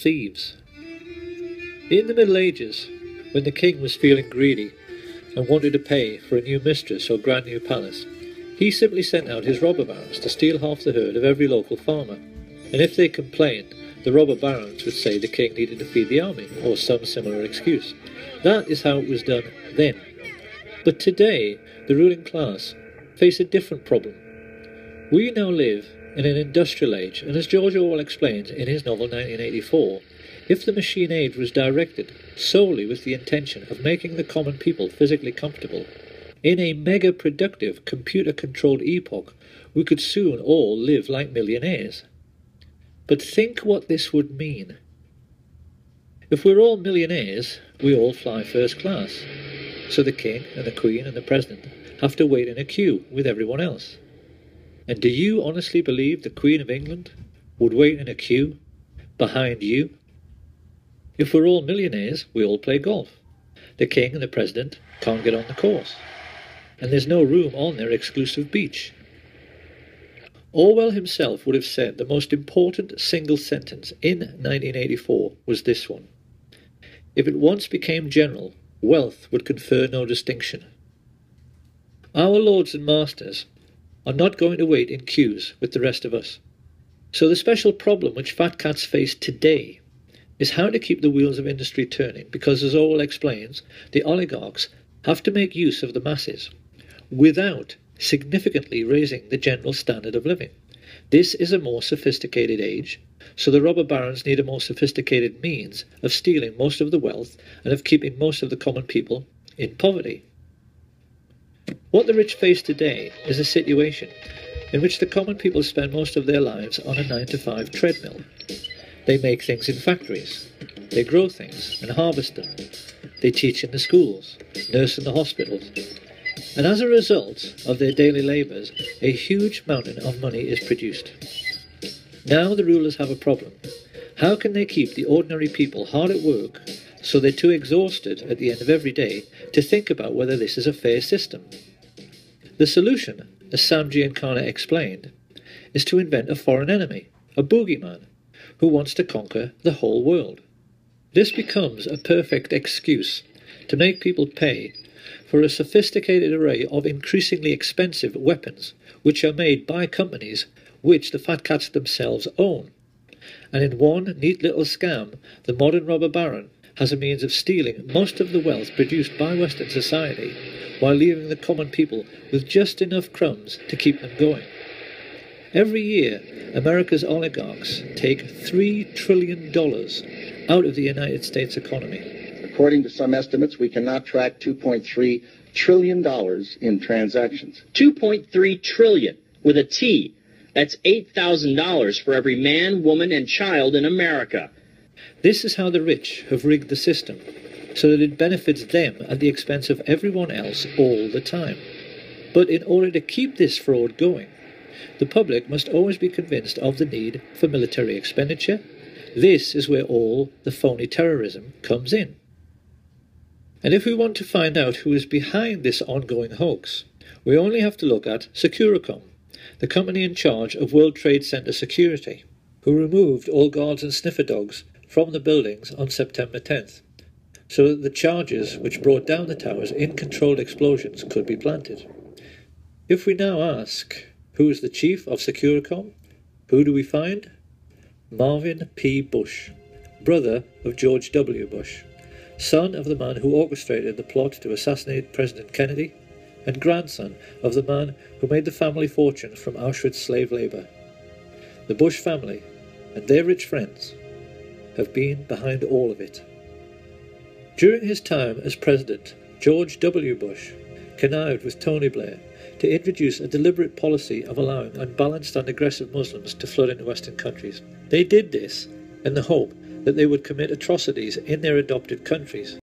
thieves. In the Middle Ages, when the king was feeling greedy and wanted to pay for a new mistress or grand new palace, he simply sent out his robber barons to steal half the herd of every local farmer, and if they complained, the robber barons would say the king needed to feed the army, or some similar excuse. That is how it was done then. But today, the ruling class face a different problem. We now live in an industrial age, and as George Orwell explains in his novel 1984, if the machine age was directed solely with the intention of making the common people physically comfortable, in a mega-productive, computer-controlled epoch, we could soon all live like millionaires. But think what this would mean. If we're all millionaires, we all fly first class. So the king and the queen and the president have to wait in a queue with everyone else. And do you honestly believe the Queen of England would wait in a queue behind you? If we're all millionaires, we all play golf. The king and the president can't get on the course. And there's no room on their exclusive beach. Orwell himself would have said the most important single sentence in 1984 was this one: if it once became general, wealth would confer no distinction. Our lords and masters are not going to wait in queues with the rest of us. So the special problem which fat cats face today is how to keep the wheels of industry turning, because as Orwell explains, the oligarchs have to make use of the masses without significantly raising the general standard of living. This is a more sophisticated age, so the robber barons need a more sophisticated means of stealing most of the wealth and of keeping most of the common people in poverty. What the rich face today is a situation in which the common people spend most of their lives on a 9-to-5 treadmill. They make things in factories, they grow things and harvest them, they teach in the schools, nurse in the hospitals, and as a result of their daily labours, a huge mountain of money is produced. Now the rulers have a problem. How can they keep the ordinary people hard at work so they're too exhausted at the end of every day to think about whether this is a fair system? The solution, as Sam Giancana explained, is to invent a foreign enemy, a boogeyman, who wants to conquer the whole world. This becomes a perfect excuse to make people pay for a sophisticated array of increasingly expensive weapons which are made by companies which the fat cats themselves own. And in one neat little scam, the modern robber baron has a means of stealing most of the wealth produced by Western society while leaving the common people with just enough crumbs to keep them going. Every year, America's oligarchs take $3 trillion out of the United States economy. According to some estimates, we cannot track $2.3 trillion in transactions. $2.3 trillion with a T. That's $8,000 for every man, woman, and child in America. This is how the rich have rigged the system, so that it benefits them at the expense of everyone else all the time. But in order to keep this fraud going, the public must always be convinced of the need for military expenditure. This is where all the phony terrorism comes in. And if we want to find out who is behind this ongoing hoax, we only have to look at Securicom, the company in charge of World Trade Center security, who removed all guards and sniffer dogs from the buildings on September 10th, so that the charges which brought down the towers in controlled explosions could be planted. If we now ask, who is the chief of Securicom, who do we find? Marvin P. Bush, brother of George W. Bush, son of the man who orchestrated the plot to assassinate President Kennedy, and grandson of the man who made the family fortune from Auschwitz slave labour. The Bush family and their rich friends have been behind all of it. During his time as president, George W. Bush connived with Tony Blair to introduce a deliberate policy of allowing unbalanced and aggressive Muslims to flood into Western countries. They did this in the hope that they would commit atrocities in their adopted countries.